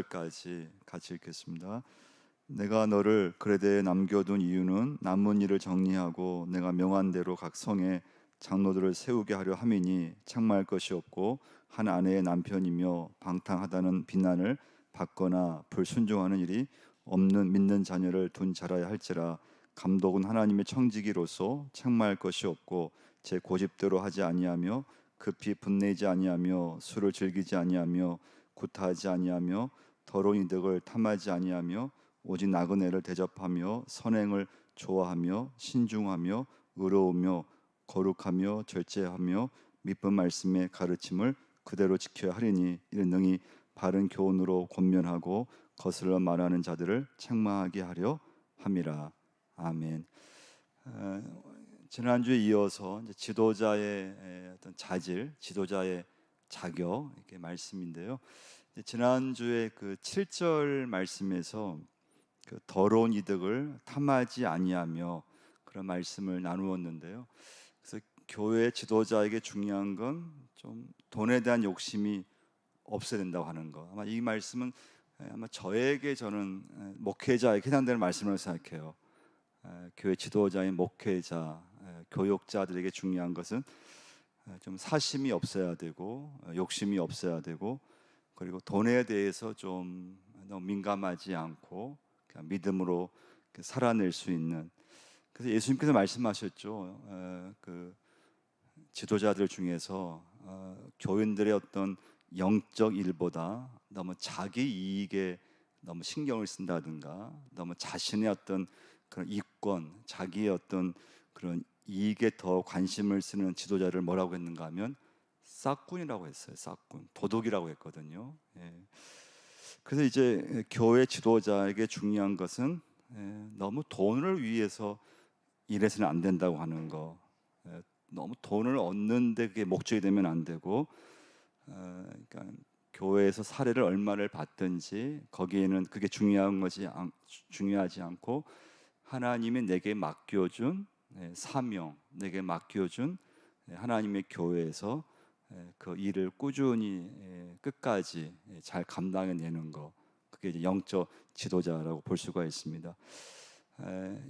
까지 같이 읽겠습니다. 내가 너를 그레데에 남겨둔 이유는 남은 일을 정리하고 내가 명한 대로 각 성에 장로들을 세우게 하려 함이니 창망할 것이 없고 한 아내의 남편이며 방탕하다는 비난을 받거나 불순종하는 일이 없는 믿는 자녀를 둔 자라야 할지라. 감독은 하나님의 청지기로서 책망할 것이 없고 제 고집대로 하지 아니하며 급히 분내지 아니하며 술을 즐기지 아니하며 구타하지 아니하며 더러운 이득을 탐하지 아니하며 오직 나그네를 대접하며 선행을 좋아하며 신중하며 의로우며 거룩하며 절제하며 믿음 말씀의 가르침을 그대로 지켜야 하리니 이는 능히 바른 교훈으로 권면하고 거슬러 말하는 자들을 책망하게 하려 함이라. 아멘. 지난주에 이어서 이제 지도자의 어떤 자질, 지도자의 자격 이렇게 말씀인데요. 지난주에 그 7절 말씀에서 그 더러운 이득을 탐하지 아니하며 그런 말씀을 나누었는데요. 그래서 교회 지도자에게 중요한 건 좀 돈에 대한 욕심이 없어야 된다고 하는 거. 아마 이 말씀은 아마 저는 목회자에게 해당되는 말씀으로 생각해요. 교회 지도자인 목회자, 교육자들에게 중요한 것은 좀 사심이 없어야 되고 욕심이 없어야 되고 그리고 돈에 대해서 좀 너무 민감하지 않고 그냥 믿음으로 살아낼 수 있는. 그래서 예수님께서 말씀하셨죠. 그 지도자들 중에서 교인들의 어떤 영적 일보다 너무 자기 이익에 너무 신경을 쓴다든가 너무 자신의 어떤 그런 이권, 자기의 어떤 그런 이익에 더 관심을 쓰는 지도자를 뭐라고 했는가 하면 싹군이라고 했어요. 싹군, 도둑이라고 했거든요. 예. 그래서 이제 교회 지도자에게 중요한 것은 너무 돈을 위해서 일해서는 안 된다고 하는 거. 너무 돈을 얻는데 그게 목적이 되면 안 되고, 그러니까 교회에서 사례를 얼마를 받든지 거기에는 그게 중요하지 않고 하나님이 내게 맡겨준 사명, 내게 맡겨준 하나님의 교회에서 그 일을 꾸준히 끝까지 잘 감당해내는 거, 그게 이제 영적 지도자라고 볼 수가 있습니다.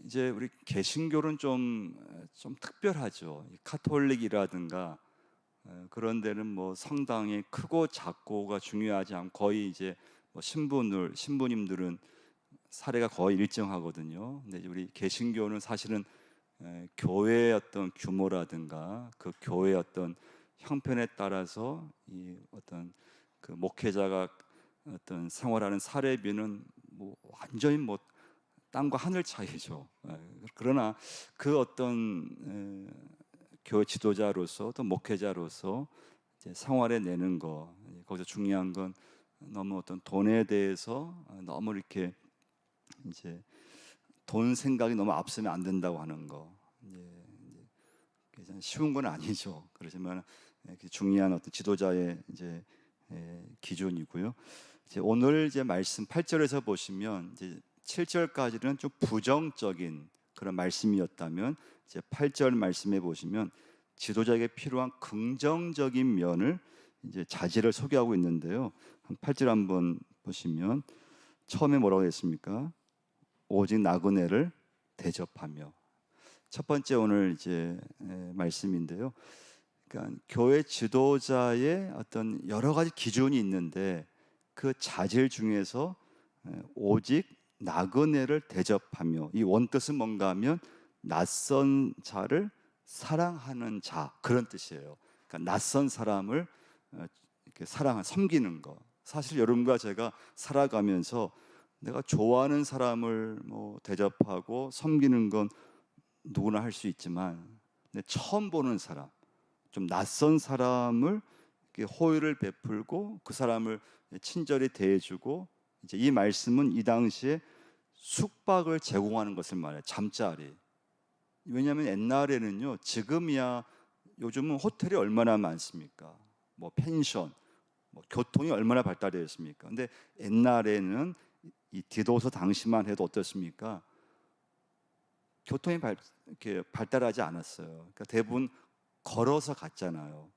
이제 우리 개신교는 좀 특별하죠. 카톨릭이라든가 그런 데는 뭐 성당이 크고 작고가 중요하지 않고 거의 이제 뭐 신부님들은 사례가 거의 일정하거든요. 근데 우리 개신교는 사실은 교회의 어떤 규모라든가 그 교회의 어떤 형편에 따라서 이 어떤 그 목회자가 어떤 생활하는 사례비는 뭐 완전히 뭐 땅과 하늘 차이죠. 그러나 그 어떤 교회 지도자로서 또 목회자로서 이제 생활에 내는 거, 거기서 중요한 건 너무 어떤 돈에 대해서 너무 이렇게 이제 돈 생각이 너무 앞서면 안 된다고 하는 거. 쉬운 건 아니죠. 그렇지만 중요한 어떤 지도자의 이제 기준이고요. 이제 오늘 이제 말씀 8절에서 보시면 이제 7절까지는 좀 부정적인 그런 말씀이었다면 이제 8절 말씀해 보시면 지도자에게 필요한 긍정적인 면을 이제 자질을 소개하고 있는데요. 한 8절 한번 보시면 처음에 뭐라고 했습니까? 오직 나그네를 대접하며. 첫 번째 오늘 이제 말씀인데요. 그러니까 교회 지도자의 어떤 여러 가지 기준이 있는데 그 자질 중에서 오직 나그네를 대접하며, 이 원뜻은 뭔가 하면 낯선 자를 사랑하는 자, 그런 뜻이에요. 그러니까 낯선 사람을 이렇게 섬기는 거. 사실 여러분과 제가 살아가면서 내가 좋아하는 사람을 뭐 대접하고 섬기는 건 누구나 할 수 있지만, 근데 처음 보는 사람, 좀 낯선 사람을 호의를 베풀고 그 사람을 친절히 대해주고, 이제 이 말씀은 이 당시에 숙박을 제공하는 것을 말해요. 잠자리. 왜냐하면 옛날에는요, 지금이야 요즘은 호텔이 얼마나 많습니까? 뭐 펜션, 뭐 교통이 얼마나 발달되어 있습니까? 근데 옛날에는 이 디도서 당시만 해도 어떻습니까? 교통이 이렇게 발달하지 않았어요. 그러니까 대부분 걸어서 갔잖아요.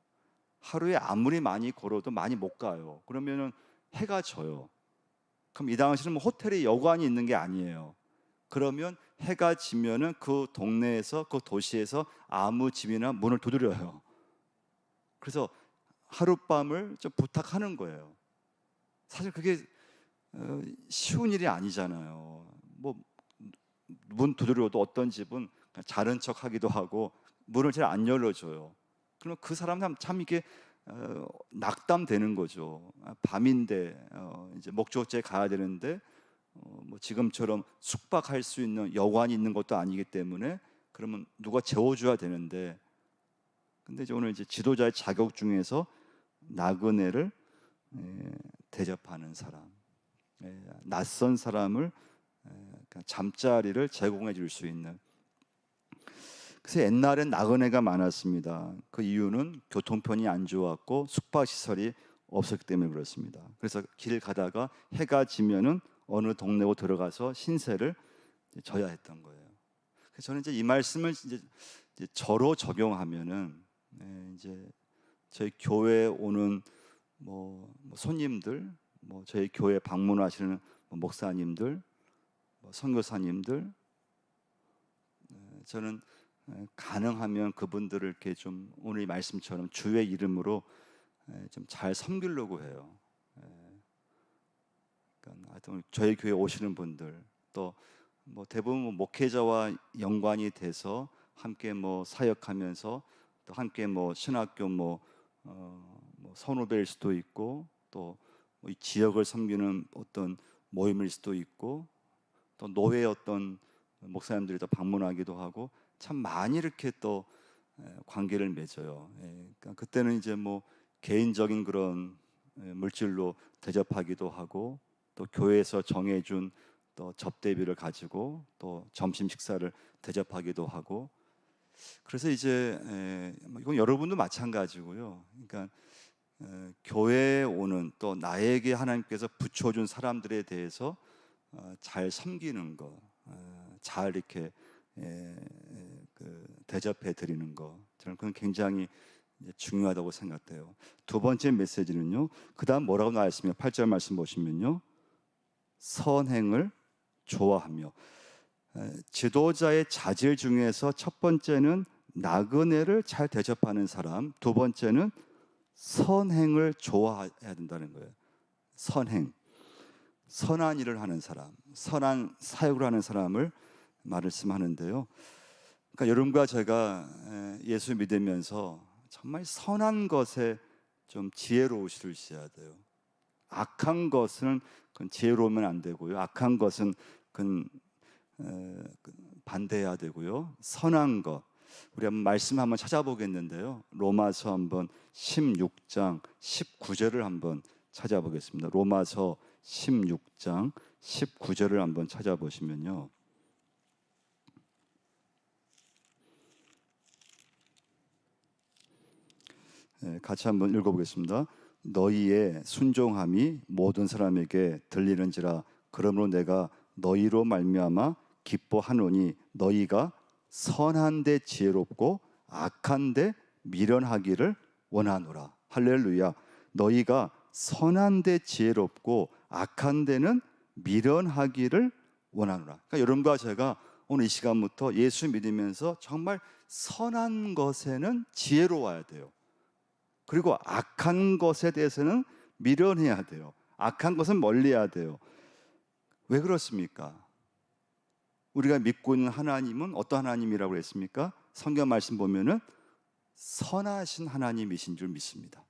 하루에 아무리 많이 걸어도 많이 못 가요. 그러면은 해가 져요. 그럼 이 당시는 뭐 호텔에 여관이 있는 게 아니에요. 그러면 해가 지면은 그 동네에서, 그 도시에서 아무 집이나 문을 두드려요. 그래서 하룻밤을 좀 부탁하는 거예요. 사실 그게 쉬운 일이 아니잖아요. 뭐 문 두드려도 어떤 집은 그냥 자른 척하기도 하고 문을 잘 안 열어줘요. 그러면 그 사람은 참 이게 낙담되는 거죠. 밤인데 이제 목적지에 가야 되는데 뭐 지금처럼 숙박할 수 있는 여관이 있는 것도 아니기 때문에 그러면 누가 재워줘야 되는데, 근데 이제 오늘 이제 지도자의 자격 중에서 나그네를 대접하는 사람, 낯선 사람을 잠자리를 제공해 줄 수 있는. 그래서 옛날엔 나그네가 많았습니다. 그 이유는 교통편이 안 좋았고 숙박 시설이 없었기 때문에 그렇습니다. 그래서 길 가다가 해가 지면은 어느 동네로 들어가서 신세를 져야 했던 거예요. 그래서 저는 이제 이 말씀을 이제 저로 적용하면은 이제 저희 교회에 오는 뭐 손님들, 뭐 저희 교회 방문하시는 목사님들, 선교사님들, 저는 가능하면 그분들을 이렇게 좀 오늘 이 말씀처럼 주의 이름으로 좀 잘 섬기려고 해요. 그러니까 하여튼 저희 교회 오시는 분들, 또 뭐 대부분 목회자와 연관이 돼서 함께 뭐 사역하면서 또 함께 뭐 신학교 뭐 선후배일 수도 있고, 또 이 지역을 섬기는 어떤 모임일 수도 있고, 또 노회 어떤 목사님들이 또 방문하기도 하고, 참 많이 이렇게 또 관계를 맺어요. 그러니까 그때는 이제 뭐 개인적인 그런 물질로 대접하기도 하고, 또 교회에서 정해준 또 접대비를 가지고 또 점심 식사를 대접하기도 하고. 그래서 이제 이건 여러분도 마찬가지고요. 그러니까 교회에 오는, 또 나에게 하나님께서 붙여준 사람들에 대해서 잘 섬기는 거, 잘 이렇게 대접해 드리는 거, 저는 그건 굉장히 중요하다고 생각돼요. 두 번째 메시지는요, 그 다음 뭐라고 나와 있습니까? 8절 말씀 보시면요, 선행을 좋아하며. 지도자의 자질 중에서 첫 번째는 나그네를 잘 대접하는 사람, 두 번째는 선행을 좋아해야 된다는 거예요. 선행, 선한 일을 하는 사람, 선한 사역을 하는 사람을 말씀하는데요. 그러니까 여러분과 제가 예수 믿으면서 정말 선한 것에 좀 지혜로우시야 돼요. 악한 것은 그건 지혜로우면 안 되고요. 악한 것은 그건 반대해야 되고요. 선한 것, 우리 한번 말씀 한번 찾아보겠는데요. 로마서 한번 16장 19절을 한번 찾아보겠습니다. 로마서 16장 19절을 한번 찾아보시면요, 같이 한번 읽어보겠습니다. 너희의 순종함이 모든 사람에게 들리는지라. 그러므로 내가 너희로 말미암아 기뻐하노니 너희가 선한데 지혜롭고 악한데 미련하기를 원하노라. 할렐루야. 너희가 선한데 지혜롭고 악한데는 미련하기를 원하노라. 그러니까 여러분과 제가 오늘 이 시간부터 예수 믿으면서 정말 선한 것에는 지혜로워야 돼요. 그리고 악한 것에 대해서는 미련해야 돼요. 악한 것은 멀리해야 돼요. 왜 그렇습니까? 우리가 믿고 있는 하나님은 어떤 하나님이라고 했습니까? 성경 말씀 보면은 선하신 하나님이신 줄 믿습니다.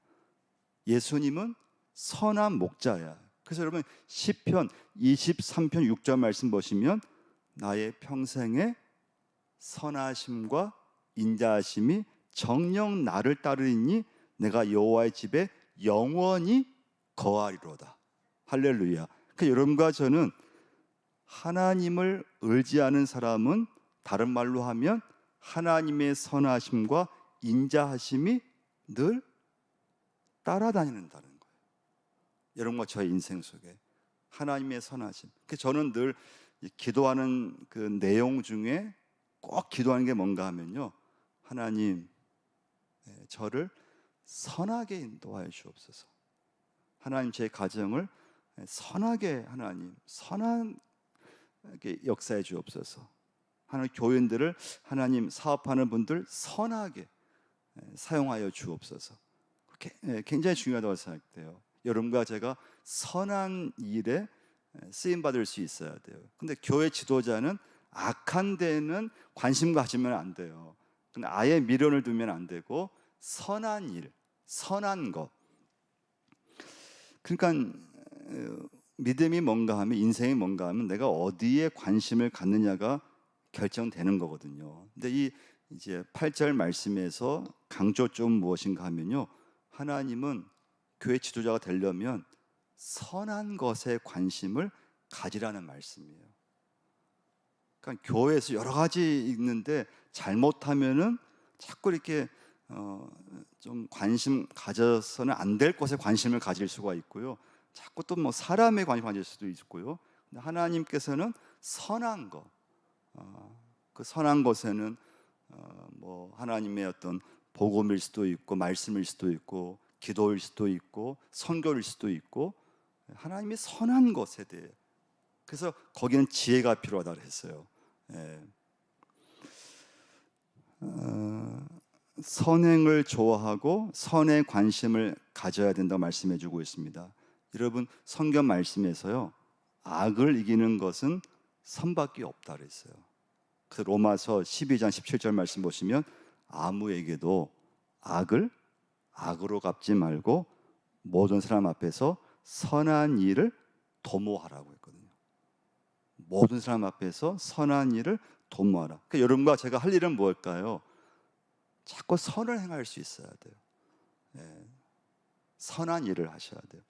예수님은 선한 목자야. 그래서 여러분 시편 23편 6절 말씀 보시면 나의 평생에 선하심과 인자하심이 정녕 나를 따르니 내가 여호와의 집에 영원히 거하리로다. 할렐루야. 그러니까 여러분과 저는 하나님을 의지하는 사람은 다른 말로 하면 하나님의 선하심과 인자하심이 늘 따라다니는다는 거예요. 여러분과 저의 인생 속에 하나님의 선하심. 그래서 저는 늘 기도하는 그 내용 중에 꼭 기도하는 게 뭔가 하면요, 하나님 저를 선하게 인도하여 주옵소서. 하나님 제 가정을 선하게 하나님 선하게 역사해 주옵소서. 하나님 교인들을 하나님 사업하는 분들 선하게 사용하여 주옵소서. 굉장히 중요하다고 생각돼요. 여러분과 제가 선한 일에 쓰임 받을 수 있어야 돼요. 근데 교회 지도자는 악한 데는 관심 가지면 안 돼요. 근데 아예 미련을 두면 안 되고 선한 일, 선한 것. 그러니까 믿음이 뭔가 하면, 인생이 뭔가 하면 내가 어디에 관심을 갖느냐가 결정되는 거거든요. 근데 이 이제 8절 말씀에서 강조점 무엇인가 하면요, 하나님은 교회 지도자가 되려면 선한 것에 관심을 가지라는 말씀이에요. 그러니까 교회에서 여러 가지 있는데 잘못하면은 자꾸 이렇게 좀 관심 가져서는 안 될 것에 관심을 가질 수가 있고요. 자꾸 또 뭐 사람에 관심 가질 수도 있고요. 근데 하나님께서는 선한 것, 그 선한 것에는 뭐 하나님의 어떤 복음일 수도 있고, 말씀일 수도 있고, 기도일 수도 있고, 선교일 수도 있고, 하나님이 선한 것에 대해, 그래서 거기는 지혜가 필요하다고 했어요. 선행을 좋아하고 선에 관심을 가져야 된다고 말씀해 주고 있습니다. 여러분, 성경 말씀에서요, 악을 이기는 것은 선밖에 없다 그랬어요. 그래서 로마서 12장 17절 말씀 보시면 아무에게도 악을 악으로 갚지 말고 모든 사람 앞에서 선한 일을 도모하라고 했거든요. 모든 사람 앞에서 선한 일을 도모하라. 그러니까 여러분과 제가 할 일은 뭘까요? 자꾸 선을 행할 수 있어야 돼요. 선한 일을 하셔야 돼요.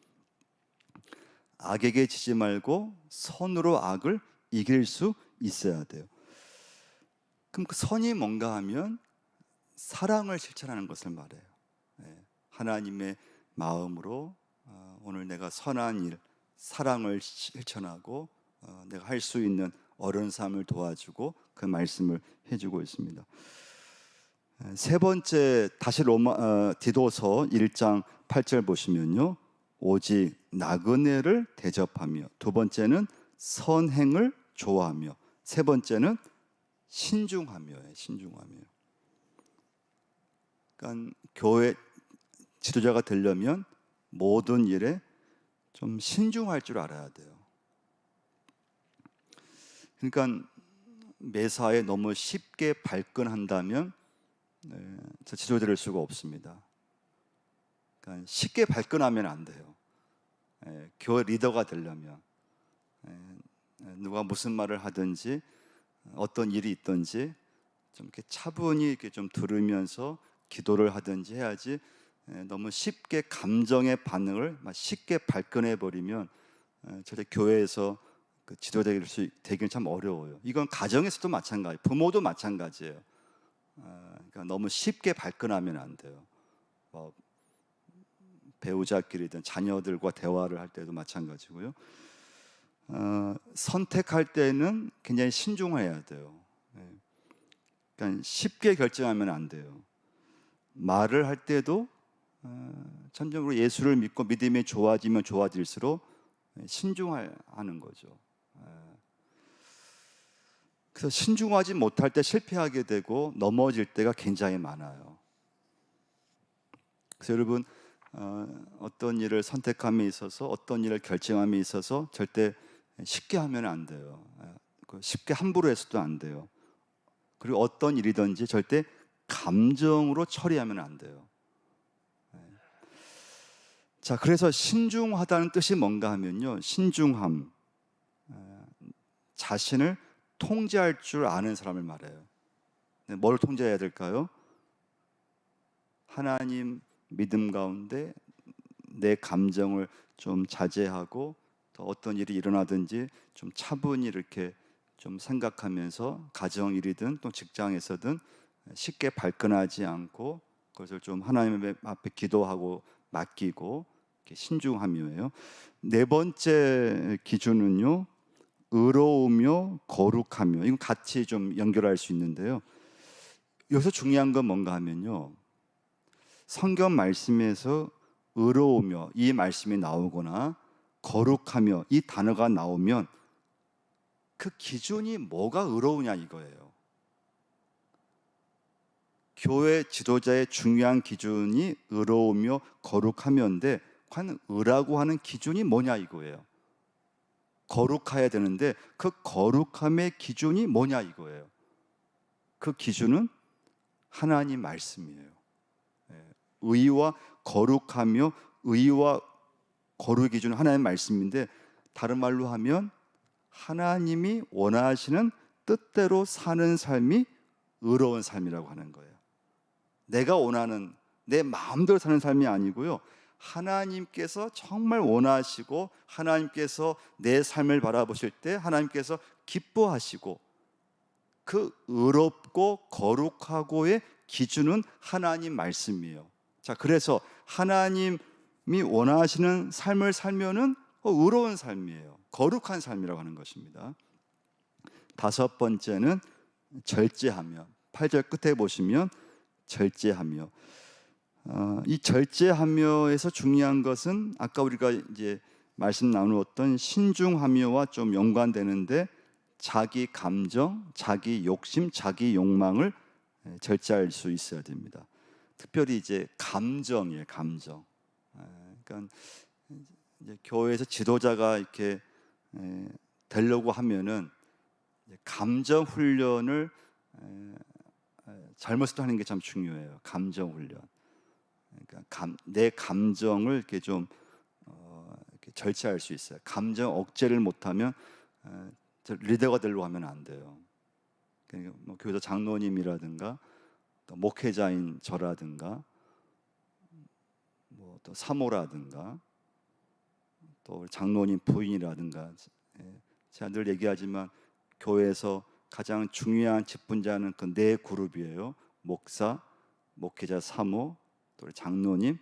악에게 지지 말고 선으로 악을 이길 수 있어야 돼요. 그럼 그 선이 뭔가 하면 사랑을 실천하는 것을 말해요. 하나님의 마음으로 오늘 내가 선한 일, 사랑을 실천하고 내가 할 수 있는 어려운 삶을 도와주고 그 말씀을 해주고 있습니다. 세 번째, 다시 디도서 1장 8절 보시면요, 오직 나그네를 대접하며, 두 번째는 선행을 좋아하며, 세 번째는 신중하며요. 신중하며. 그러니까 교회 지도자가 되려면 모든 일에 좀 신중할 줄 알아야 돼요. 그러니까 매사에 너무 쉽게 발끈한다면 저 지도자 될 수가 없습니다. 그러니까 쉽게 발끈하면 안 돼요. 교회 리더가 되려면 누가 무슨 말을 하든지 어떤 일이 있든지 좀 이렇게 차분히 이렇게 좀 들으면서 기도를 하든지 해야지, 너무 쉽게 감정의 반응을 쉽게 발끈해 버리면 절대 교회에서 그 지도되기는 참 어려워요. 이건 가정에서도 마찬가지, 부모도 마찬가지예요. 그러니까 너무 쉽게 발끈하면 안 돼요. 뭐 배우자끼리든 자녀들과 대화를 할 때도 마찬가지고요. 선택할 때는 굉장히 신중해야 돼요. 그러니까 쉽게 결정하면 안 돼요. 말을 할 때도 참적으로 예수를 믿고 믿음이 좋아지면 좋아질수록 신중하는 거죠. 그래서 신중하지 못할 때 실패하게 되고 넘어질 때가 굉장히 많아요. 그래서 여러분, 어떤 일을 선택함에 있어서, 어떤 일을 결정함에 있어서 절대 쉽게 하면 안 돼요. 쉽게 함부로 해서도 안 돼요. 그리고 어떤 일이든지 절대 감정으로 처리하면 안 돼요. 자, 그래서 신중하다는 뜻이 뭔가 하면요, 신중함, 자신을 통제할 줄 아는 사람을 말해요. 뭘 통제해야 될까요? 하나님 믿음 가운데 내 감정을 좀 자제하고, 또 어떤 일이 일어나든지 좀 차분히 이렇게 좀 생각하면서 가정일이든 또 직장에서든 쉽게 발끈하지 않고 그것을 좀 하나님 앞에 기도하고 맡기고 신중함이에요. 네 번째 기준은요, 의로우며 거룩하며. 이건 같이 좀 연결할 수 있는데요, 여기서 중요한 건 뭔가 하면요, 성경 말씀에서 의로우며 이 말씀이 나오거나 거룩하며 이 단어가 나오면 그 기준이 뭐가 의로우냐 이거예요. 교회 지도자의 중요한 기준이 의로우며 거룩하며인데 과연 의라고 하는 기준이 뭐냐 이거예요. 거룩해야 되는데 그 거룩함의 기준이 뭐냐 이거예요. 그 기준은 하나님 말씀이에요. 의와 거룩하며 의와 거룩의 기준은 하나님 말씀인데 다른 말로 하면 하나님이 원하시는 뜻대로 사는 삶이 의로운 삶이라고 하는 거예요. 내가 원하는 내 마음대로 사는 삶이 아니고요, 하나님께서 정말 원하시고 하나님께서 내 삶을 바라보실 때 하나님께서 기뻐하시고 그 의롭고 거룩하고의 기준은 하나님 말씀이에요. 자, 그래서 하나님이 원하시는 삶을 살면은 의로운 삶이에요. 거룩한 삶이라고 하는 것입니다. 다섯 번째는 절제하며. 8절 끝에 보시면 절제하며. 이 절제하며에서 중요한 것은 아까 우리가 이제 말씀 나누었던 신중하며와 좀 연관되는데 자기 감정, 자기 욕심, 자기 욕망을 절제할 수 있어야 됩니다. 특별히 이제 감정이에요, 감정. 그러니까 이제 교회에서 지도자가 이렇게 되려고 하면은 감정 훈련을 젊었을 때 하는 게 참 중요해요. 감정 훈련. 그러니까 내 감정을 이렇게 좀 이렇게 절제할 수 있어요. 감정 억제를 못하면 리더가 되려고 하면 안 돼요. 그러니까 뭐 교회도 장로님이라든가 또 목회자인 저라든가 뭐 또 사모라든가 또 장로님 부인이라든가, 제가 늘 얘기하지만 교회에서 가장 중요한 직분자는 그 네 그룹이에요. 목사, 목회자, 사모, 또 장로님,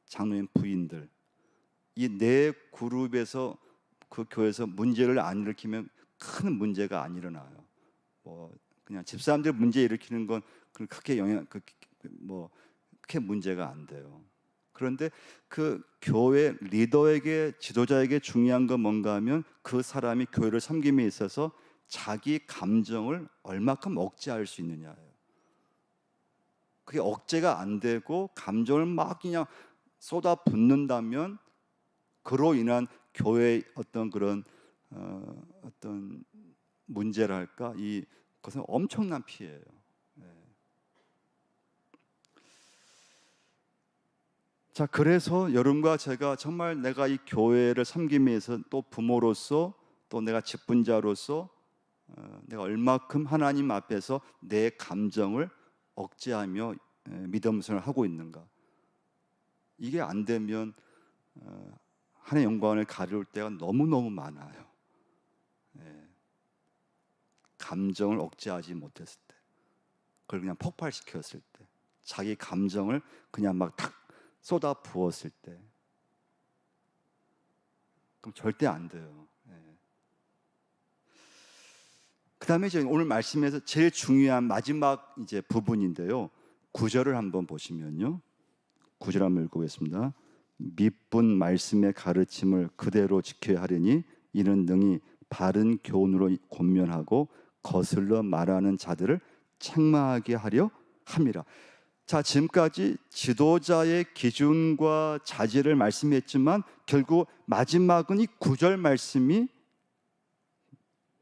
장로님 부인들. 이 네 그룹에서 그 교회에서 문제를 안 일으키면 큰 문제가 안 일어나요. 뭐 그냥 집사람들 문제 일으키는 건 크게 크게 문제가 안 돼요. 그런데 그 교회 리더에게, 지도자에게 중요한 건 뭔가 하면 그 사람이 교회를 섬김에 있어서 자기 감정을 얼마큼 억제할 수 있느냐예요. 그게 억제가 안 되고 감정을 막 그냥 쏟아붓는다면 그로 인한 교회의 어떤 그런 어떤 문제랄까, 이 것은 엄청난 피해예요. 자, 그래서 여러분과 제가 정말 내가 이 교회를 섬김에 위해서 또 부모로서 또 내가 직분자로서 내가 얼마큼 하나님 앞에서 내 감정을 억제하며 믿음을 하고 있는가. 이게 안 되면 하나님의 영광을 가려울 때가 너무너무 많아요. 감정을 억제하지 못했을 때, 그걸 그냥 폭발시켰을 때, 자기 감정을 그냥 막 탁 쏟아 부었을 때, 그럼 절대 안 돼요. 그 다음에 이제 오늘 말씀에서 제일 중요한 마지막 이제 부분인데요, 9절을 한번 보시면요, 9절 한번 읽어보겠습니다. 밑분 말씀의 가르침을 그대로 지켜야 하리니 이는 능히 바른 교훈으로 권면하고 거슬러 말하는 자들을 책망하게 하려 함이라. 자, 지금까지 지도자의 기준과 자질을 말씀했지만 결국 마지막은 이 9절 말씀이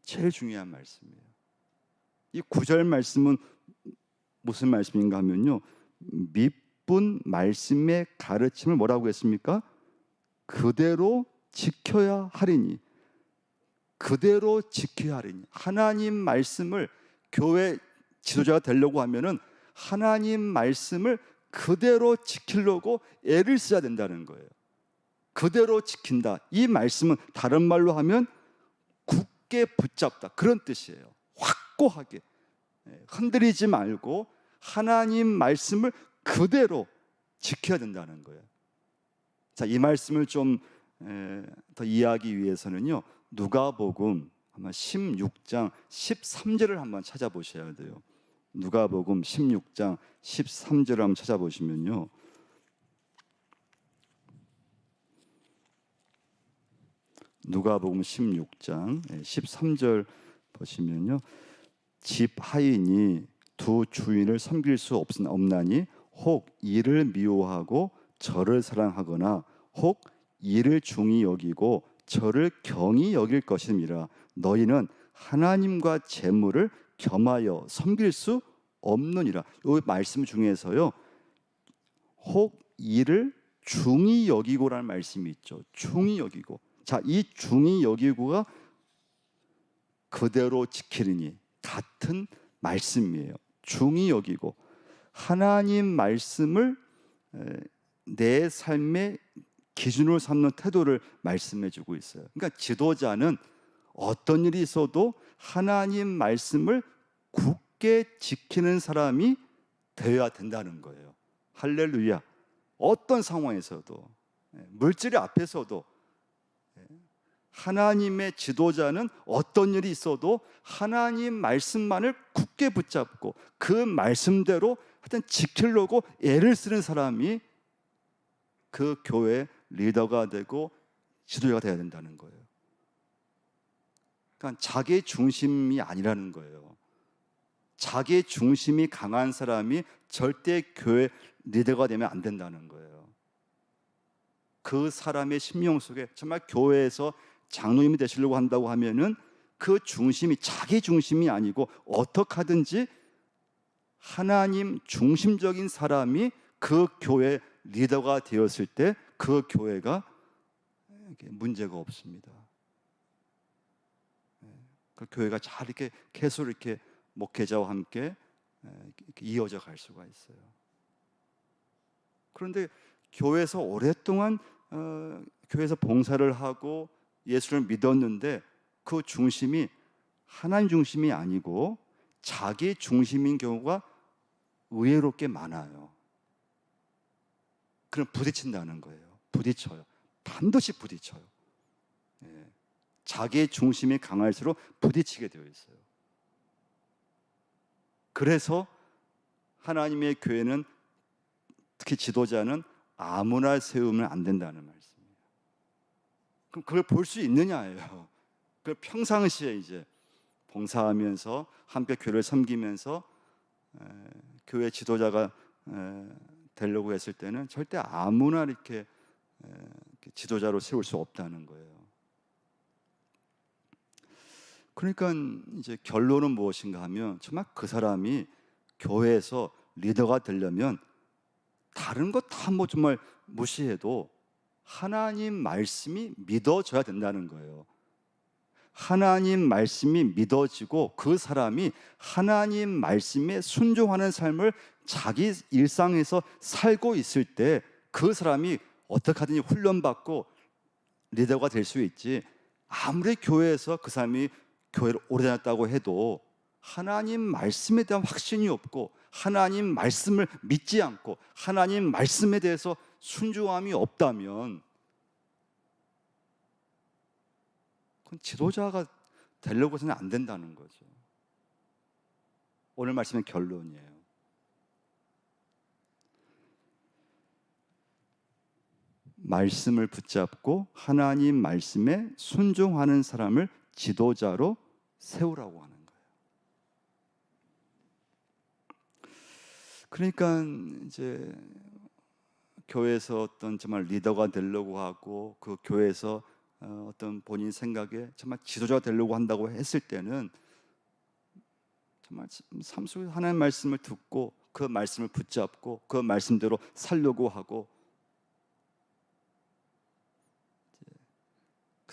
제일 중요한 말씀이에요. 이 9절 말씀은 무슨 말씀인가 하면요, 밑분 말씀의 가르침을 뭐라고 했습니까? 그대로 지켜야 하리니. 그대로 지켜야 하리니. 하나님 말씀을, 교회 지도자가 되려고 하면은 하나님 말씀을 그대로 지키려고 애를 써야 된다는 거예요. 그대로 지킨다. 이 말씀은 다른 말로 하면 굳게 붙잡다, 그런 뜻이에요. 확고하게 흔들리지 말고 하나님 말씀을 그대로 지켜야 된다는 거예요. 자, 이 말씀을 좀 더 이해하기 위해서는요, 누가복음 아마 16장 13절을 한번 찾아보셔야 돼요. 누가복음 16장 13절을 한번 찾아보시면요, 누가복음 16장 13절 보시면요, 집 하인이 두 주인을 섬길 수 없나니 혹 이를 미워하고 저를 사랑하거나 혹 이를 중히 여기고 저를 경히 여길 것임이라. 너희는 하나님과 재물을 겸하여 섬길 수 없느니라. 이 말씀 중에서요, 혹 이를 중히 여기고라는 말씀이 있죠. 중히 여기고. 자, 이 중히 여기고가 그대로 지키리니 같은 말씀이에요. 중히 여기고 하나님 말씀을 내 삶의 기준으로 삼는 태도를 말씀해 주고 있어요. 그러니까 지도자는 어떤 일이 있어도 하나님 말씀을 굳게 지키는 사람이 되어야 된다는 거예요. 할렐루야. 어떤 상황에서도, 물질이 앞에서도 하나님의 지도자는 어떤 일이 있어도 하나님 말씀만을 굳게 붙잡고 그 말씀대로 하여튼 지키려고 애를 쓰는 사람이 그 교회 리더가 되고 지도자가 되어야 된다는 거예요. 그러니까 자기 중심이 아니라는 거예요. 자기 중심이 강한 사람이 절대 교회 리더가 되면 안 된다는 거예요. 그 사람의 심령 속에 정말 교회에서 장로님이 되시려고 한다고 하면은 그 중심이 자기 중심이 아니고 어떻게 하든지 하나님 중심적인 사람이 그 교회 리더가 되었을 때 그 교회가 문제가 없습니다. 그 교회가 잘 이렇게 계속 이렇게 목회자와 함께 이렇게 이어져 갈 수가 있어요. 그런데 교회에서 오랫동안 교회에서 봉사를 하고 예수를 믿었는데 그 중심이 하나님 중심이 아니고 자기 중심인 경우가 의외로 꽤 많아요. 그럼 부딪힌다는 거예요. 부딪혀요. 반드시 부딪혀요. 자기의 중심이 강할수록 부딪히게 되어 있어요. 그래서 하나님의 교회는, 특히 지도자는 아무나 세우면 안 된다는 말씀이에요. 그럼 그걸 볼 수 있느냐예요. 그 평상시에 이제 봉사하면서 함께 교회를 섬기면서 교회 지도자가 되려고 했을 때는 절대 아무나 이렇게 지도자로 세울 수 없다는 거예요. 그러니까 이제 결론은 무엇인가 하면 정말 그 사람이 교회에서 리더가 되려면 다른 거 다 뭐 정말 무시해도 하나님 말씀이 믿어져야 된다는 거예요. 하나님 말씀이 믿어지고 그 사람이 하나님 말씀에 순종하는 삶을 자기 일상에서 살고 있을 때 그 사람이 어떻게 하든지 훈련받고 리더가 될 수 있지, 아무리 교회에서 그 사람이 교회를 오래 다녔다고 해도 하나님 말씀에 대한 확신이 없고 하나님 말씀을 믿지 않고 하나님 말씀에 대해서 순종함이 없다면 그건 지도자가 되려고 해서는 안 된다는 거죠. 오늘 말씀의 결론이에요. 말씀을 붙잡고 하나님 말씀에 순종하는 사람을 지도자로 세우라고 하는 거예요. 그러니까 이제 교회에서 어떤 정말 리더가 되려고 하고 그 교회에서 어떤 본인 생각에 정말 지도자가 되려고 한다고 했을 때는 정말 삶 속에 하나님 말씀을 듣고 그 말씀을 붙잡고 그 말씀대로 살려고 하고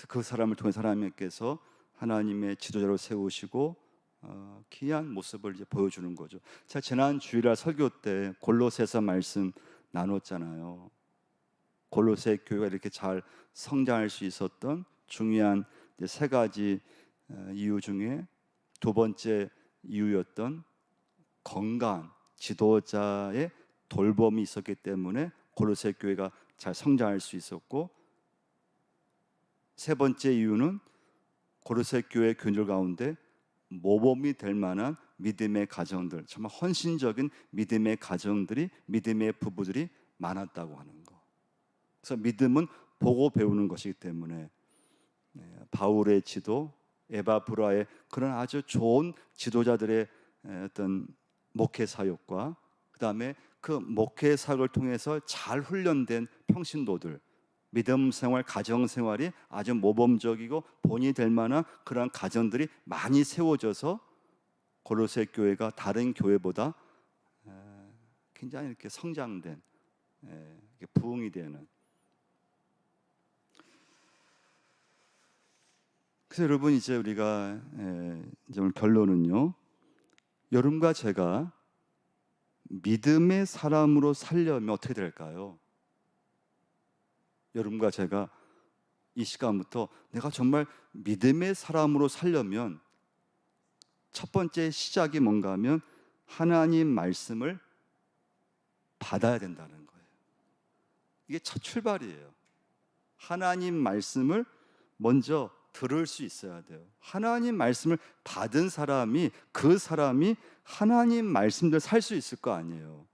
그 사람을 통해 하나님께서 하나님의 지도자로 세우시고 귀한 모습을 이제 보여주는 거죠. 제가 지난 주일날 설교 때 골로새서 말씀 나눴잖아요. 골로새 교회가 이렇게 잘 성장할 수 있었던 중요한 세 가지 이유 중에 두 번째 이유였던 건강한 지도자의 돌봄이 있었기 때문에 골로새 교회가 잘 성장할 수 있었고, 세 번째 이유는 고로새 교회 교인들 가운데 모범이 될 만한 믿음의 가정들, 정말 헌신적인 믿음의 가정들이, 믿음의 부부들이 많았다고 하는 거. 그래서 믿음은 보고 배우는 것이기 때문에 바울의 지도, 에바브라의 그런 아주 좋은 지도자들의 어떤 목회 사역과 그다음에 그 목회 사역을 통해서 잘 훈련된 평신도들, 믿음 생활, 가정 생활이 아주 모범적이고 본이 될 만한 그러한 가정들이 많이 세워져서 고로새 교회가 다른 교회보다 굉장히 이렇게 성장된, 부흥이 되는. 그래서 여러분, 이제 우리가 이제 오늘 결론은요, 여러분과 제가 믿음의 사람으로 살려면 어떻게 될까요? 여러분과 제가 이 시간부터 내가 정말 믿음의 사람으로 살려면 첫 번째 시작이 뭔가 하면 하나님 말씀을 받아야 된다는 거예요. 이게 첫 출발이에요. 하나님 말씀을 먼저 들을 수 있어야 돼요. 하나님 말씀을 받은 사람이, 그 사람이 하나님 말씀대로 살 수 있을 거 아니에요.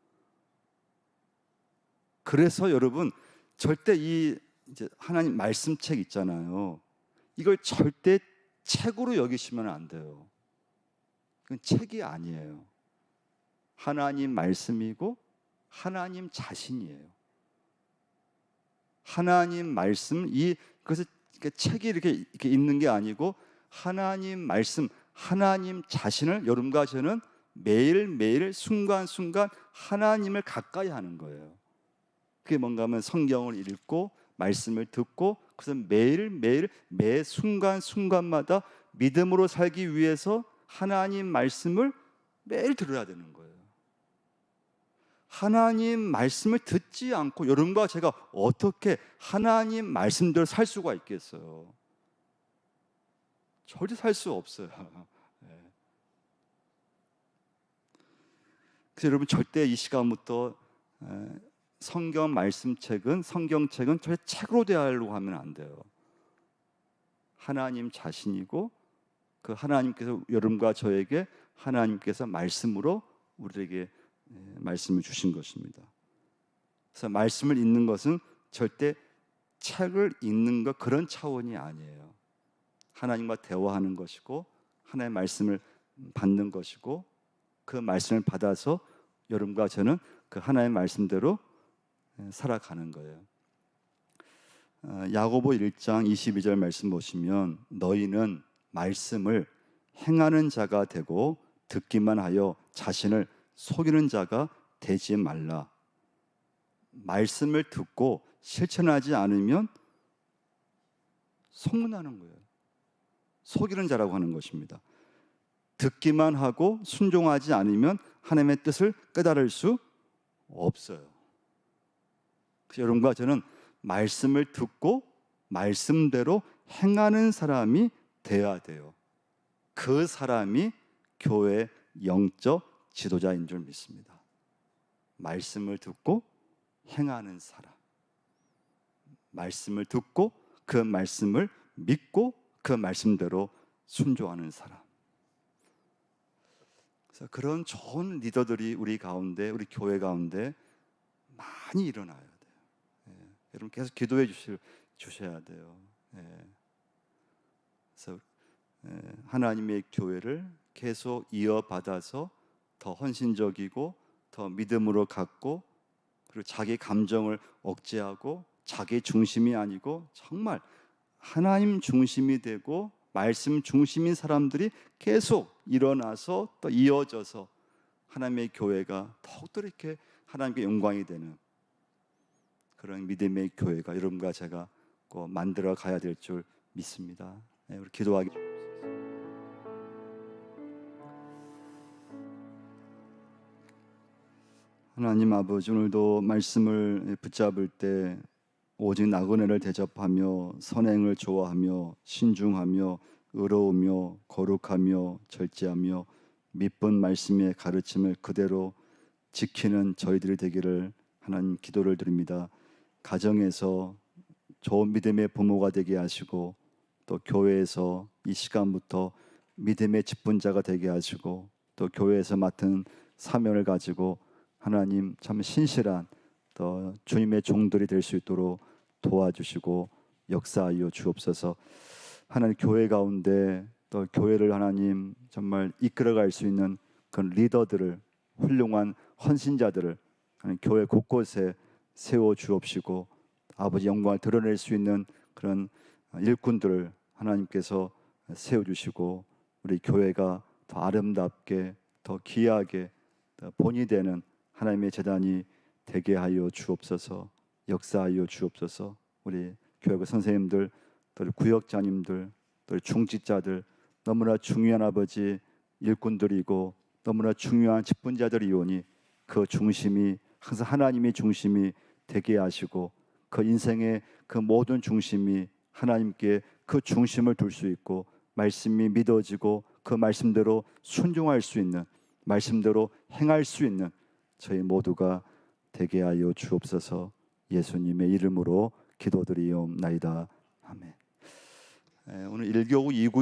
그래서 여러분, 절대 이제 하나님 말씀책 있잖아요. 이걸 절대 책으로 여기시면 안 돼요. 그건 책이 아니에요. 하나님 말씀이고 하나님 자신이에요. 하나님 말씀, 그래서 책이 이렇게 있는 게 아니고 하나님 말씀, 하나님 자신을 여러분과 저는 매일매일 순간순간 하나님을 가까이 하는 거예요. 그게 뭔가 하면 성경을 읽고 말씀을 듣고, 그래서 매일매일 매 순간순간마다 믿음으로 살기 위해서 하나님 말씀을 매일 들어야 되는 거예요. 하나님 말씀을 듣지 않고 여러분과 제가 어떻게 하나님 말씀대로 살 수가 있겠어요? 절대 살 수 없어요. 그래서 여러분, 절대 이 시간부터 성경 말씀책은, 성경책은 절대 책으로 대하려고 하면 안 돼요. 하나님 자신이고 그 하나님께서 여러분과 저에게 하나님께서 말씀으로 우리에게 말씀을 주신 것입니다. 그래서 말씀을 읽는 것은 절대 책을 읽는 것 그런 차원이 아니에요. 하나님과 대화하는 것이고 하나님의 말씀을 받는 것이고 그 말씀을 받아서 여러분과 저는 그 하나님의 말씀대로 살아가는 거예요. 야고보 1장 22절 말씀 보시면 너희는 말씀을 행하는 자가 되고 듣기만 하여 자신을 속이는 자가 되지 말라. 말씀을 듣고 실천하지 않으면 속는다는 거예요. 속이는 자라고 하는 것입니다. 듣기만 하고 순종하지 않으면 하나님의 뜻을 깨달을 수 없어요. 그래서 여러분과 저는 말씀을 듣고 말씀대로 행하는 사람이 되어야 돼요. 그 사람이 교회의 영적 지도자인 줄 믿습니다. 말씀을 듣고 행하는 사람, 말씀을 듣고 그 말씀을 믿고 그 말씀대로 순종하는 사람. 그래서 그런 좋은 리더들이 우리 가운데, 우리 교회 가운데 많이 일어나야 돼요. 여러분 계속 기도해 주셔야 돼요. 그래서 하나님의 교회를 계속 이어받아서 더 헌신적이고 더 믿음으로 갖고, 그리고 자기 감정을 억제하고 자기 중심이 아니고 정말 하나님 중심이 되고 말씀 중심인 사람들이 계속 일어나서 또 이어져서 하나님의 교회가 더욱더 이렇게 하나님께 영광이 되는 그런 믿음의 교회가 여러분과 제가 꼭 만들어 가야 될 줄 믿습니다. 우리 기도하기. 하나님 아버지, 오늘도 말씀을 붙잡을 때 오직 나그네를 대접하며 선행을 좋아하며 신중하며 의로우며 거룩하며 절제하며 믿은 말씀의 가르침을 그대로 지키는 저희들이 되기를 하나님 기도를 드립니다. 가정에서 좋은 믿음의 부모가 되게 하시고 또 교회에서 이 시간부터 믿음의 직분자가 되게 하시고 또 교회에서 맡은 사명을 가지고 하나님 참 신실한 또 주님의 종들이 될 수 있도록 도와주시고 역사하여 주옵소서. 하나님 교회 가운데 또 교회를 하나님 정말 이끌어갈 수 있는 그런 리더들을, 훌륭한 헌신자들을 하나님 교회 곳곳에 세워 주옵시고, 아버지 영광을 드러낼 수 있는 그런 일꾼들을 하나님께서 세워 주시고, 우리 교회가 더 아름답게, 더 귀하게, 더 본이 되는 하나님의 제단이 되게 하여 주옵소서. 역사하여 주옵소서. 우리 교회 선생님들, 또 구역자님들, 또 중직자들, 너무나 중요한 아버지 일꾼들이고 너무나 중요한 직분자들이오니 그 중심이 항상 하나님의 중심이 되게 하시고, 그 인생의 그 모든 중심이 하나님께 그 중심을 둘 수 있고, 말씀이 믿어지고 그 말씀대로 순종할 수 있는, 말씀대로 행할 수 있는 저희 모두가 되게 하여 주옵소서. 예수님의 이름으로 기도드리옵나이다. 아멘. 오늘 1교구 2구역